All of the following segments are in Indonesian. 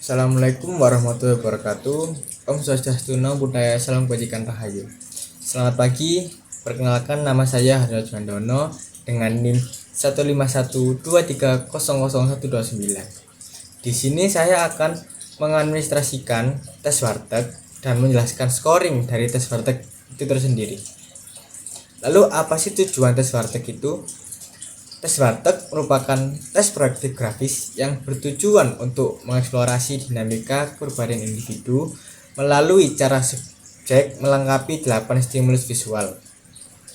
Assalamualaikum warahmatullahi wabarakatuh. Om Swastiastu, Namo Buddhaya, Salam Kebajikan Rahayu. Selamat pagi, perkenalkan nama saya Haryo Juandono dengan NIM 15123000129. Di sini saya akan mengadministrasikan tes warteg dan menjelaskan scoring dari tes warteg itu tersendiri. Lalu apa sih tujuan tes warteg itu? Tes warteg merupakan tes proyektif grafis yang bertujuan untuk mengeksplorasi dinamika kepribadian individu melalui cara subjek melengkapi 8 stimulus visual.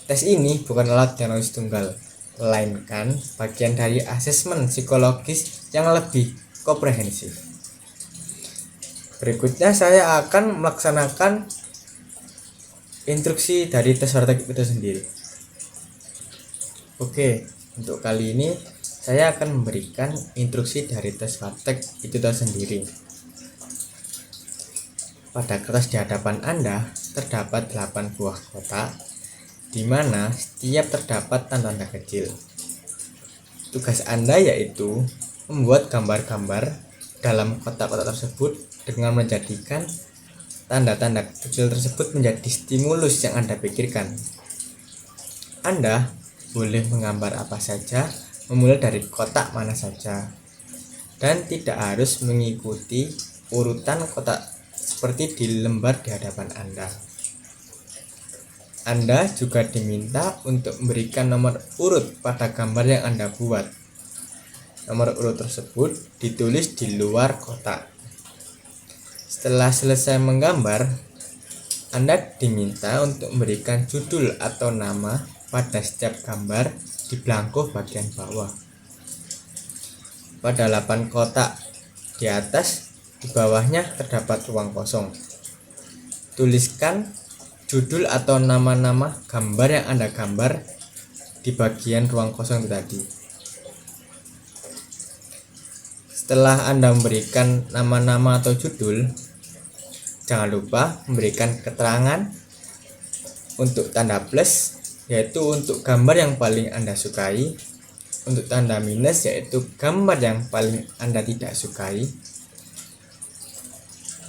Tes ini bukan alat diagnosis tunggal, melainkan bagian dari asesmen psikologis yang lebih komprehensif. Berikutnya saya akan melaksanakan instruksi dari tes warteg itu sendiri. Oke. Untuk kali ini saya akan memberikan instruksi dari tes warteg itu tersendiri. Pada kertas di hadapan Anda terdapat 8 buah kotak, di mana setiap terdapat tanda-tanda kecil. Tugas Anda yaitu membuat gambar-gambar dalam kotak-kotak tersebut dengan menjadikan tanda-tanda kecil tersebut menjadi stimulus yang Anda pikirkan. Anda boleh menggambar apa saja, memulai dari kotak mana saja, dan tidak harus mengikuti urutan kotak seperti di lembar di hadapan Anda. Anda juga diminta untuk memberikan nomor urut pada gambar yang Anda buat. Nomor urut tersebut ditulis di luar kotak. Setelah selesai menggambar, Anda diminta untuk memberikan judul atau nama pada setiap gambar di belangko bagian bawah. Pada 8 kotak di atas, di bawahnya terdapat ruang kosong. Tuliskan judul atau nama-nama gambar yang Anda gambar di bagian ruang kosong itu tadi. Setelah Anda memberikan nama-nama atau judul, jangan lupa memberikan keterangan untuk tanda plus, yaitu untuk gambar yang paling Anda sukai, untuk tanda minus yaitu gambar yang paling Anda tidak sukai,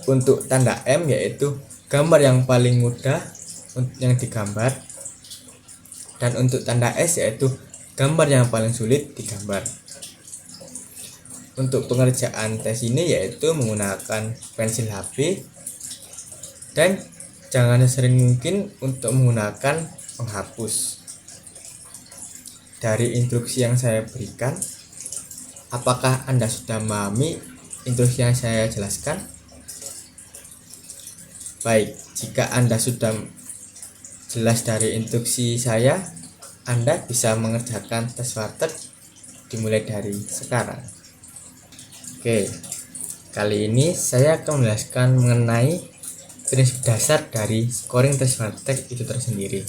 untuk tanda M yaitu gambar yang paling mudah yang digambar, dan untuk tanda S yaitu gambar yang paling sulit digambar. Untuk pengerjaan tes ini yaitu menggunakan pensil HB, dan jangan sesering mungkin untuk menggunakan penghapus. Dari instruksi yang saya berikan, apakah Anda sudah memahami instruksi yang saya jelaskan? Baik, jika Anda sudah jelas dari instruksi saya, Anda bisa mengerjakan tes warteg dimulai dari sekarang. Oke, kali ini saya akan menjelaskan mengenai prinsip dasar dari scoring tes warteg itu tersendiri.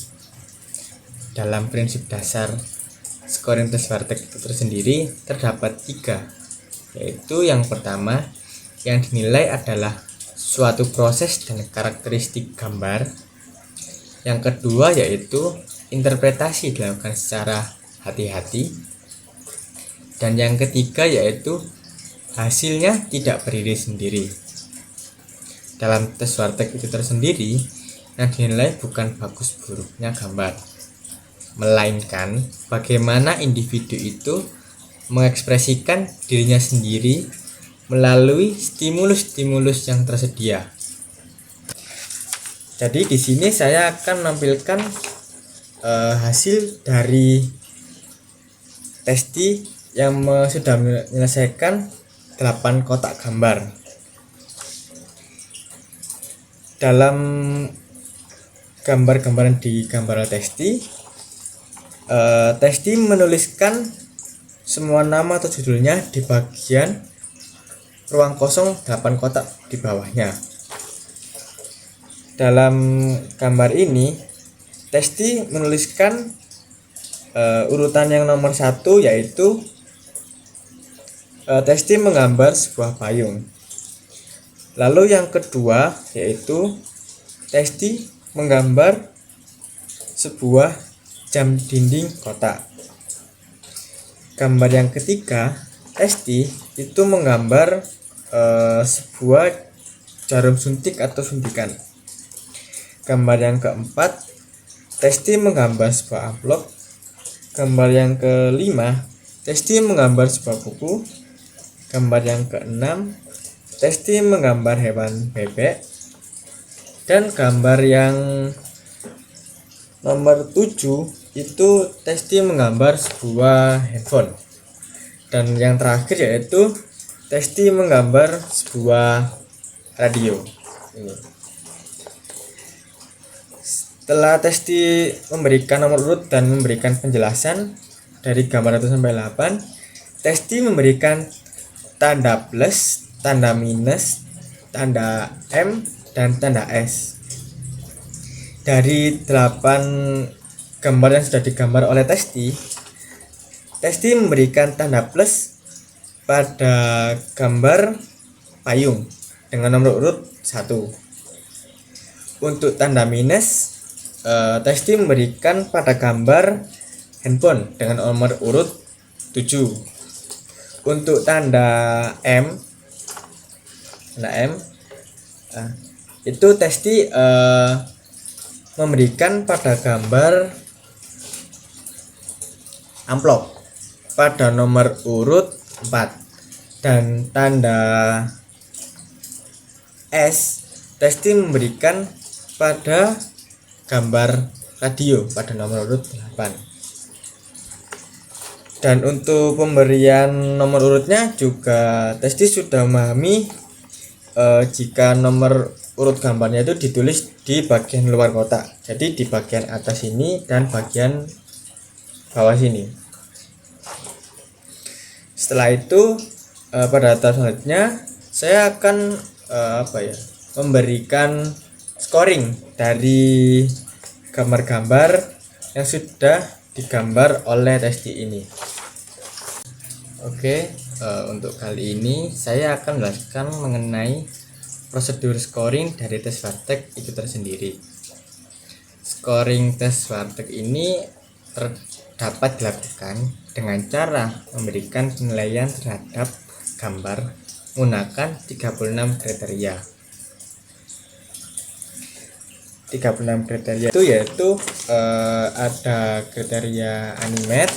Dalam prinsip dasar scoring tes warteg itu tersendiri terdapat 3, yaitu yang pertama yang dinilai adalah suatu proses dan karakteristik gambar, yang kedua yaitu interpretasi dilakukan secara hati-hati, dan yang ketiga yaitu hasilnya tidak berdiri sendiri. Dalam tes warteg itu tersendiri yang dinilai bukan bagus buruknya gambar, melainkan bagaimana individu itu mengekspresikan dirinya sendiri melalui stimulus-stimulus yang tersedia. Jadi di sini saya akan menampilkan hasil dari testi yang sudah menyelesaikan 8 kotak gambar. Dalam gambar-gambaran di gambar testi, testi menuliskan semua nama atau judulnya di bagian ruang kosong 8 kotak di bawahnya. Dalam gambar ini, testi menuliskan urutan yang nomor 1 yaitu testi menggambar sebuah payung. Lalu yang kedua yaitu testi menggambar sebuah jam dinding kotak. Gambar yang ketiga, testi itu menggambar sebuah jarum suntik atau suntikan. Gambar yang keempat, Testi menggambar sebuah amplop. Gambar yang kelima, Testi menggambar sebuah buku. Gambar yang keenam, Testi menggambar hewan bebek. Dan gambar yang nomor 7 itu Testi menggambar sebuah handphone. Dan yang terakhir yaitu Testi menggambar sebuah radio. Ini. Setelah Testi memberikan nomor urut dan memberikan penjelasan dari gambar 1 sampai 8, Testi memberikan tanda plus, tanda minus, tanda M, dan tanda S. Dari 8 gambar yang sudah digambar oleh Testi memberikan tanda plus pada gambar payung dengan nomor urut 1. Untuk tanda minus, Testi memberikan pada gambar handphone dengan nomor urut 7. Untuk tanda M, itu Testi memberikan pada gambar amplop pada nomor urut 4. Dan tanda S, Testi memberikan pada gambar radio pada nomor urut 8. Dan untuk pemberian nomor urutnya juga Testi sudah memahami jika nomor urut gambarnya itu ditulis di bagian luar kotak, jadi di bagian atas ini dan bagian bawah sini. Setelah itu pada tahap selanjutnya saya akan memberikan scoring dari gambar-gambar yang sudah digambar oleh Testi ini. Oke, untuk kali ini saya akan menjelaskan mengenai prosedur scoring dari tes Warteg itu tersendiri. Scoring tes Warteg ini dapat dilakukan dengan cara memberikan penilaian terhadap gambar menggunakan 36 kriteria. 36 kriteria itu yaitu ada kriteria animate,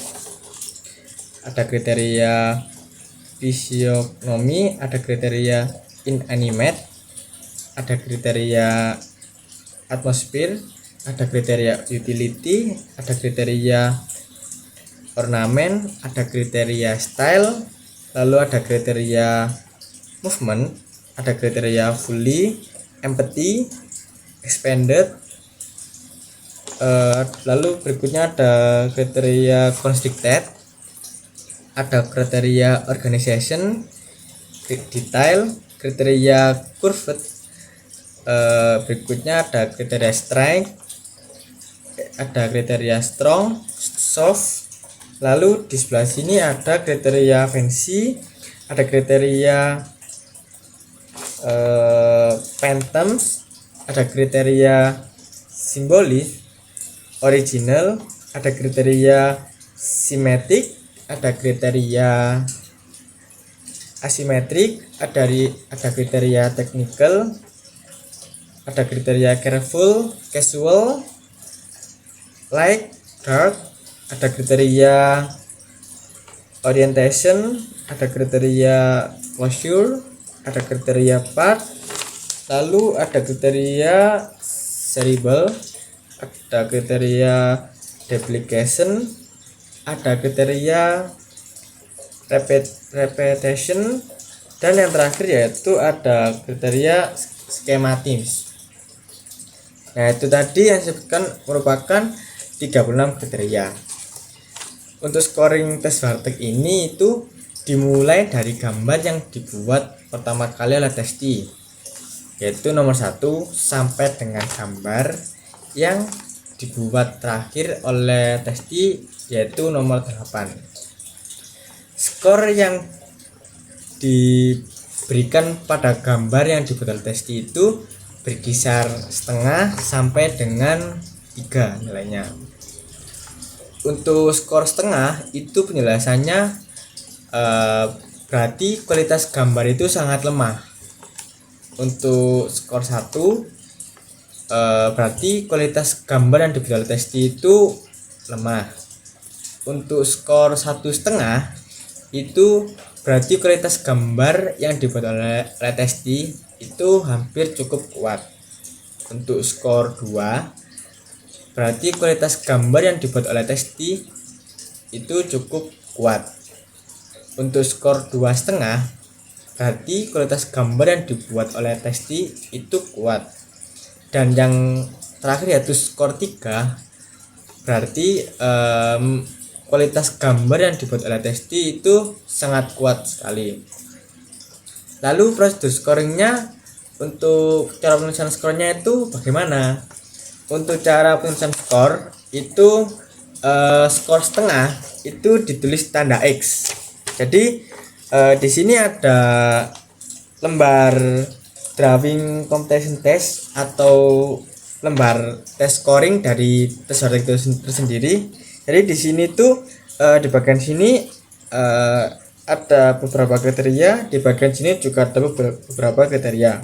ada kriteria fisionomi, ada kriteria inanimate, ada kriteria atmosfer, ada kriteria utility, ada kriteria ornamen, ada kriteria style, lalu ada kriteria movement, ada kriteria fully, empathy, expanded, lalu berikutnya ada kriteria constricted, ada kriteria organization, detail, kriteria curved, berikutnya ada kriteria strength, ada kriteria strong, soft, lalu di sebelah sini ada kriteria fancy, ada kriteria phantoms, ada kriteria simbolis, original, ada kriteria symmetric, ada kriteria asimetrik, ada kriteria technical, ada kriteria careful, casual, light, dark, ada kriteria orientation, ada kriteria closure, ada kriteria part, lalu ada kriteria cerebral, ada kriteria duplication, ada kriteria repetition, dan yang terakhir yaitu ada kriteria schematis. Nah, itu tadi yang saya sebutkan merupakan 36 kriteria. Untuk scoring tes Warteg ini itu dimulai dari gambar yang dibuat pertama kali oleh Testi, yaitu nomor 1 sampai dengan gambar yang dibuat terakhir oleh Testi, yaitu nomor 8. Skor yang diberikan pada gambar yang dibuat oleh Testi itu berkisar setengah sampai dengan 3 nilainya. Untuk skor setengah itu penjelasannya berarti kualitas gambar itu sangat lemah. Untuk skor 1 berarti kualitas gambar yang dibuat oleh Testi itu lemah. Untuk skor 1,5 itu berarti kualitas gambar yang dibuat oleh Testi itu hampir cukup kuat. Untuk skor 2 berarti kualitas gambar yang dibuat oleh Testi itu cukup kuat. Untuk skor 2,5 berarti kualitas gambar yang dibuat oleh Testi itu kuat. Dan yang terakhir yaitu skor 3 berarti kualitas gambar yang dibuat oleh Testi itu sangat kuat sekali. Lalu prosedur scoringnya, untuk cara penulisan skornya itu bagaimana? Untuk cara penulisan skor itu skor setengah itu ditulis tanda X. Jadi di sini ada lembar drawing computation test atau lembar tes scoring dari tes itu tersendiri. Jadi di sini tuh di bagian sini ada beberapa kriteria, di bagian sini juga ada beberapa kriteria.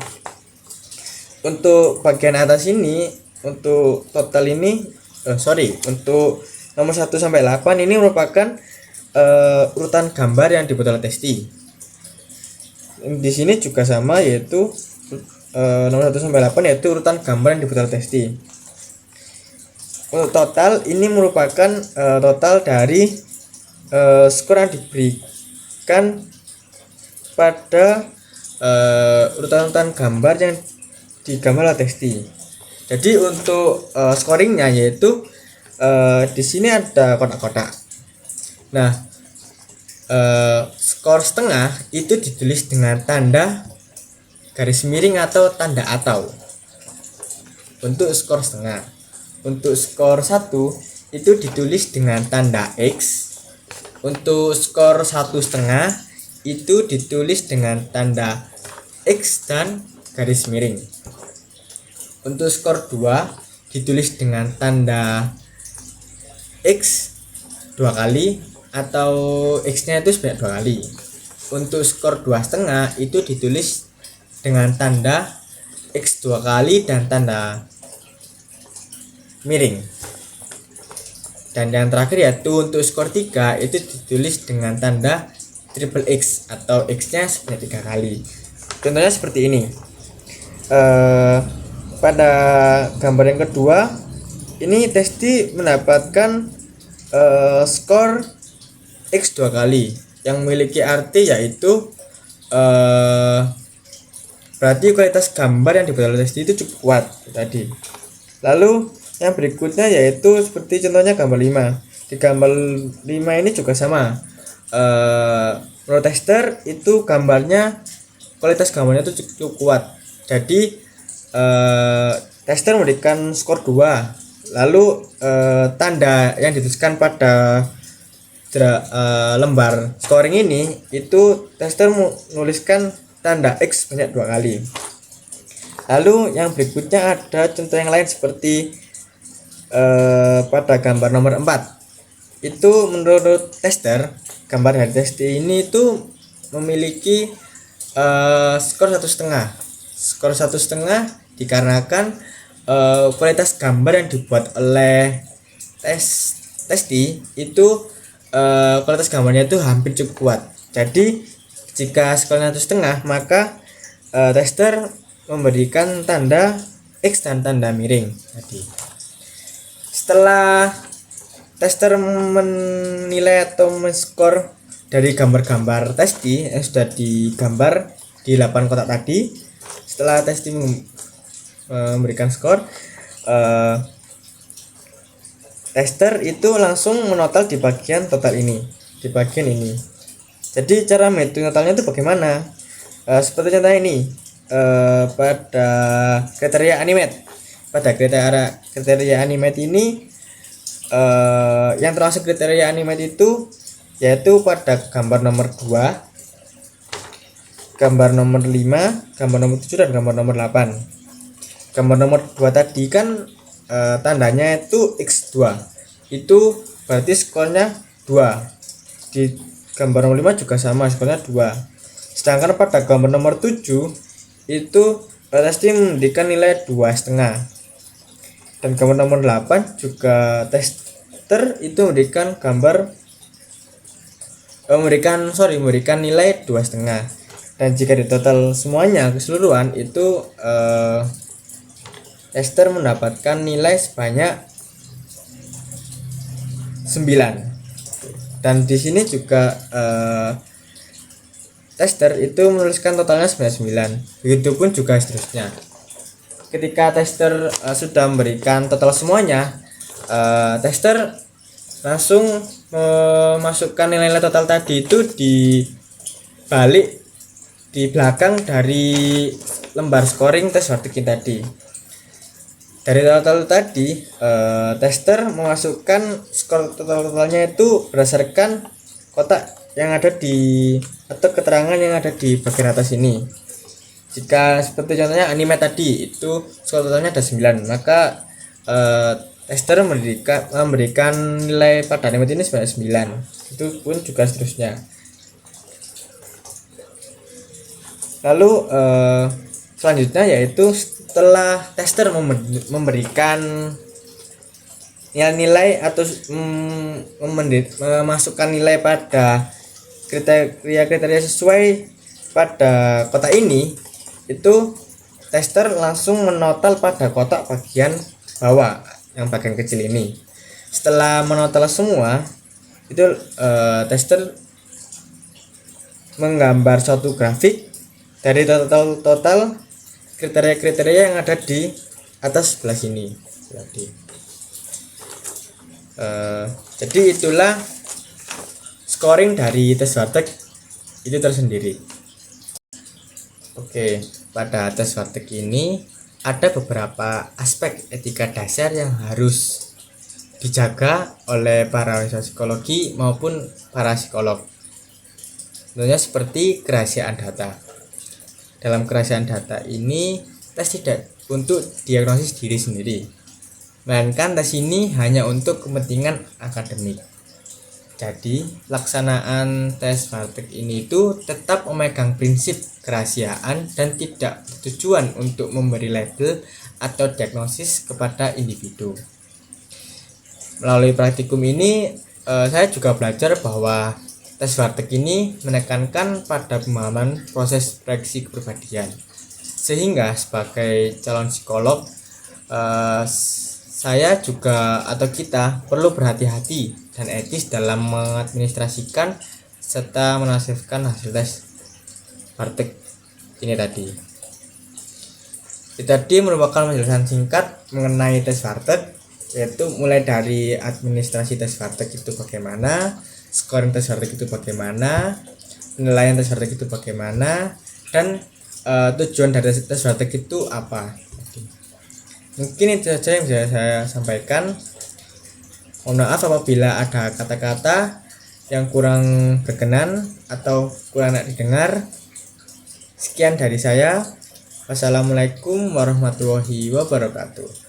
Untuk bagian atas ini, untuk total ini untuk nomor 1 sampai 8 ini merupakan urutan gambar yang dibuat oleh Testi. Di sini juga sama, yaitu nomor 1 sampai 8 yaitu urutan gambar yang dibuat oleh Testi. Untuk total ini merupakan total dari skor yang diberikan pada urutan-urutan gambar yang digambar oleh Testi. Jadi untuk scoringnya yaitu di sini ada kotak-kotak. Nah, skor setengah itu ditulis dengan tanda garis miring atau tanda atau. Untuk skor setengah. Untuk skor 1 itu ditulis dengan tanda X. Untuk skor 1,5 itu ditulis dengan tanda X dan garis miring. Untuk skor 2 ditulis dengan tanda X 2 kali atau X-nya itu sebanyak 2 kali. Untuk skor 2,5 itu ditulis dengan tanda X 2 kali dan tanda miring. Dan yang terakhir yaitu untuk skor 3 itu ditulis dengan tanda triple X atau X-nya sebanyak 3 kali. Contohnya seperti ini. Pada gambar yang kedua ini Testi mendapatkan skor X 2 kali yang memiliki arti yaitu berarti kualitas gambar yang dibuat oleh Testi itu cukup kuat tadi. Lalu yang berikutnya yaitu seperti contohnya gambar 5. Di gambar 5 ini juga sama. Menurut tester itu gambarnya, kualitas gambarnya itu cukup kuat. Jadi tester memberikan skor 2. Lalu tanda yang dituliskan pada lembar scoring ini itu tester menuliskan tanda X banyak 2 kali. Lalu yang berikutnya ada contoh yang lain seperti pada gambar nomor 4. Itu menurut tester, gambar dari Testi ini itu memiliki skor 1,5. Skor 1,5 dikarenakan kualitas gambar yang dibuat oleh Testi itu kualitas gambarnya itu hampir cukup kuat. Jadi jika skornya 1,5 maka tester memberikan tanda X dan tanda miring tadi. Setelah tester menilai atau men-skor dari gambar-gambar Testi yang sudah digambar di 8 kotak tadi, setelah Testi memberikan skor, tester itu langsung menotal di bagian total ini, di bagian ini. Jadi cara menghitung totalnya itu bagaimana? Seperti contoh ini, pada kriteria animate. Pada kriteria animate ini yang termasuk kriteria animate itu yaitu pada gambar nomor 2, gambar nomor 5, gambar nomor 7 dan gambar nomor 8. Gambar nomor 2 tadi kan tandanya itu X2. Itu berarti skornya 2. gambar nomor 5 juga sama, skornya 2. Sedangkan pada gambar nomor 7 itu testi memberikan nilai 2,5. Dan gambar nomor 8 juga tester itu memberikan nilai 2,5. Dan jika di total semuanya keseluruhan itu tester mendapatkan nilai sebanyak 9. Dan di sini juga tester itu menuliskan totalnya 99. Begitupun juga seterusnya. Ketika tester sudah memberikan total semuanya, tester langsung memasukkan nilai total tadi itu di belakang dari lembar scoring tes Warteg tadi. Dari total tadi, tester memasukkan skor totalnya itu berdasarkan kotak yang ada atau keterangan yang ada di bagian atas ini. Jika seperti contohnya anime tadi itu skor totalnya ada 9, maka tester memberikan nilai pada anime ini sebanyak 9. Itu pun juga seterusnya. Lalu selanjutnya yaitu setelah tester memberikan nilai atau memasukkan nilai pada kriteria sesuai pada kotak ini, itu tester langsung menotal pada kotak bagian bawah yang bagian kecil ini. Setelah menotal semua itu tester menggambar suatu grafik dari total kriteria-kriteria yang ada di atas sebelah sini. Jadi itulah scoring dari tes Warteg itu tersendiri. Oke, pada tes Warteg ini ada beberapa aspek etika dasar yang harus dijaga oleh para mahasiswa psikologi maupun para psikolog. Tentunya seperti kerahasiaan data. Dalam kerahasiaan data ini, tes tidak untuk diagnosis diri sendiri, melainkan tes ini hanya untuk kepentingan akademik. Jadi, pelaksanaan tes Warteg ini itu tetap memegang prinsip kerahasiaan dan tidak bertujuan untuk memberi label atau diagnosis kepada individu. Melalui praktikum ini, saya juga belajar bahwa tes Warteg ini menekankan pada pemahaman proses proyeksi kepribadian. Sehingga sebagai calon psikolog, saya juga atau kita perlu berhati-hati dan etis dalam mengadministrasikan serta menhasilkan hasil tes Warteg ini tadi. Ini tadi merupakan penjelasan singkat mengenai tes Warteg, yaitu mulai dari administrasi tes Warteg itu bagaimana, scoring tes Warteg itu bagaimana, penilaian tes Warteg itu bagaimana, dan tujuan dari tes Warteg itu apa. Mungkin itu saja yang bisa saya sampaikan. Mohon maaf apabila ada kata-kata yang kurang berkenan atau kurang enak didengar. Sekian dari saya. Wassalamualaikum warahmatullahi wabarakatuh.